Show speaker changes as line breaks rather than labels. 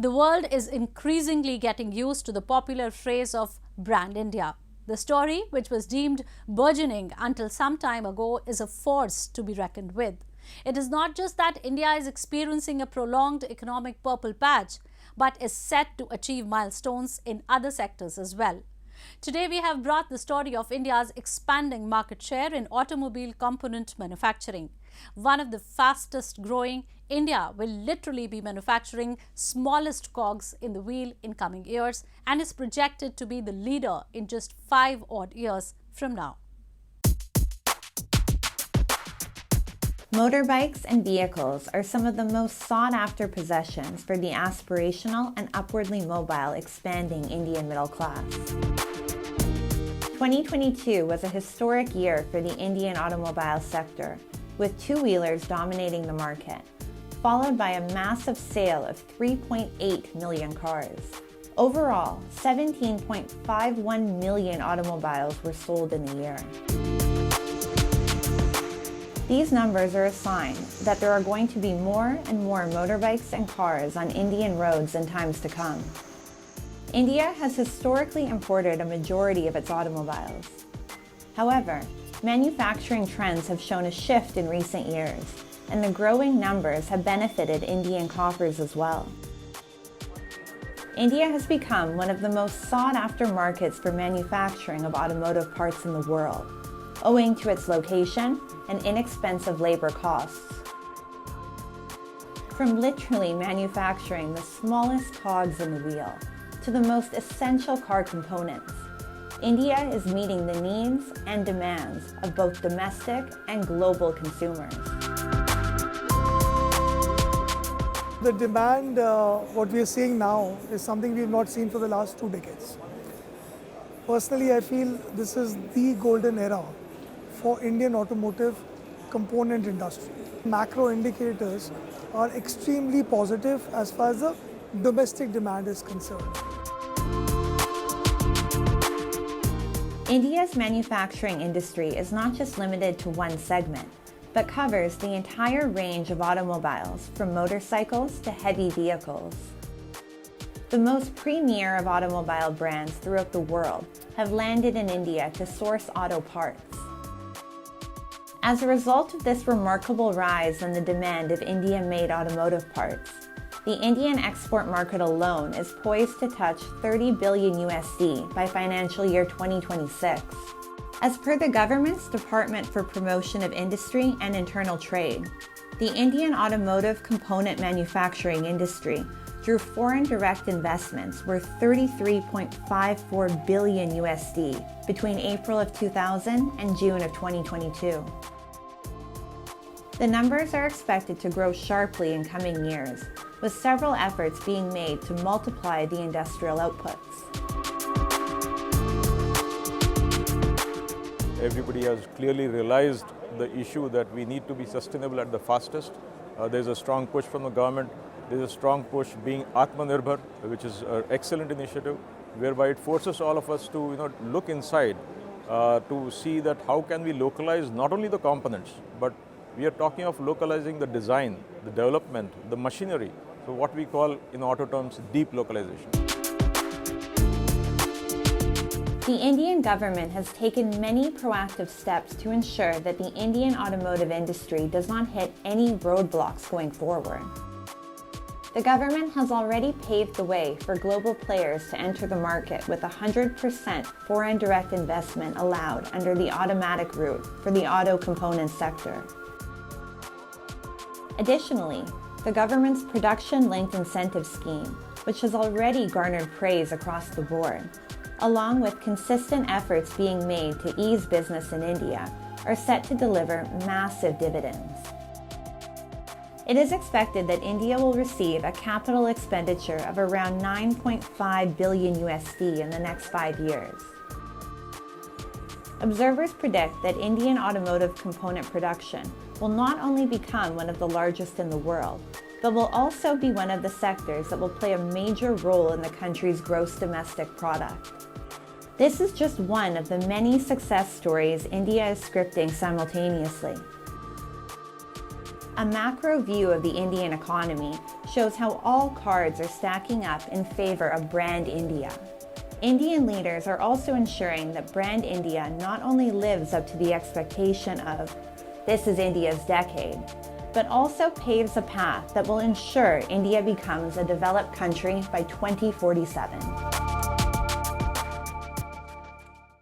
The world is increasingly getting used to the popular phrase of Brand India. The story, which was deemed burgeoning until some time ago, is a force to be reckoned with. It is not just that India is experiencing a prolonged economic purple patch, but is set to achieve milestones in other sectors as well. Today, we have brought the story of India's expanding market share in automobile component manufacturing. One of the fastest growing, India will literally be manufacturing smallest cogs in the wheel in coming years and is projected to be the leader in just 5 odd years from now.
Motorbikes and vehicles are some of the most sought-after possessions for the aspirational and upwardly mobile expanding Indian middle class. 2022 was a historic year for the Indian automobile sector, with two-wheelers dominating the market, followed by a massive sale of 3.8 million cars. Overall, 17.51 million automobiles were sold in the year. These numbers are a sign that there are going to be more and more motorbikes and cars on Indian roads in times to come. India has historically imported a majority of its automobiles. However, manufacturing trends have shown a shift in recent years, and the growing numbers have benefited Indian coffers as well. India has become one of the most sought-after markets for manufacturing of automotive parts in the world, owing to its location and inexpensive labor costs. From literally manufacturing the smallest cogs in the wheel to the most essential car components, India is meeting the needs and demands of both domestic and global consumers.
The demand, what we are seeing now, is something we have not seen for the last 2 decades. Personally, I feel this is the golden era for Indian automotive component industry. Macro indicators are extremely positive as far as the domestic demand is concerned.
India's manufacturing industry is not just limited to one segment, but covers the entire range of automobiles, from motorcycles to heavy vehicles. The most premier of automobile brands throughout the world have landed in India to source auto parts. As a result of this remarkable rise in the demand of Indian-made automotive parts, the Indian export market alone is poised to touch $30 billion USD by financial year 2026. As per the government's Department for Promotion of Industry and Internal Trade, the Indian automotive component manufacturing industry drew foreign direct investments worth $33.54 billion USD between April of 2000 and June of 2022. The numbers are expected to grow sharply in coming years, with several efforts being made to multiply the industrial outputs.
Everybody has clearly realized the issue that we need to be sustainable at the fastest. There's a strong push from the government. There's a strong push being Atmanirbhar, which is an excellent initiative, whereby it forces all of us to look inside to see that how can we localize not only the components, but we are talking of localizing the design, the development, the machinery. So what we call in auto terms, deep localization.
The Indian government has taken many proactive steps to ensure that the Indian automotive industry does not hit any roadblocks going forward. The government has already paved the way for global players to enter the market with 100% foreign direct investment allowed under the automatic route for the auto component sector. Additionally, the government's production-linked incentive scheme, which has already garnered praise across the board, along with consistent efforts being made to ease business in India, are set to deliver massive dividends. It is expected that India will receive a capital expenditure of around 9.5 billion USD in the next 5 years. Observers predict that Indian automotive component production will not only become one of the largest in the world, but will also be one of the sectors that will play a major role in the country's gross domestic product. This is just one of the many success stories India is scripting simultaneously. A macro view of the Indian economy shows how all cards are stacking up in favor of Brand India. Indian leaders are also ensuring that Brand India not only lives up to the expectation of "this is India's decade," but also paves a path that will ensure India becomes a developed country by 2047.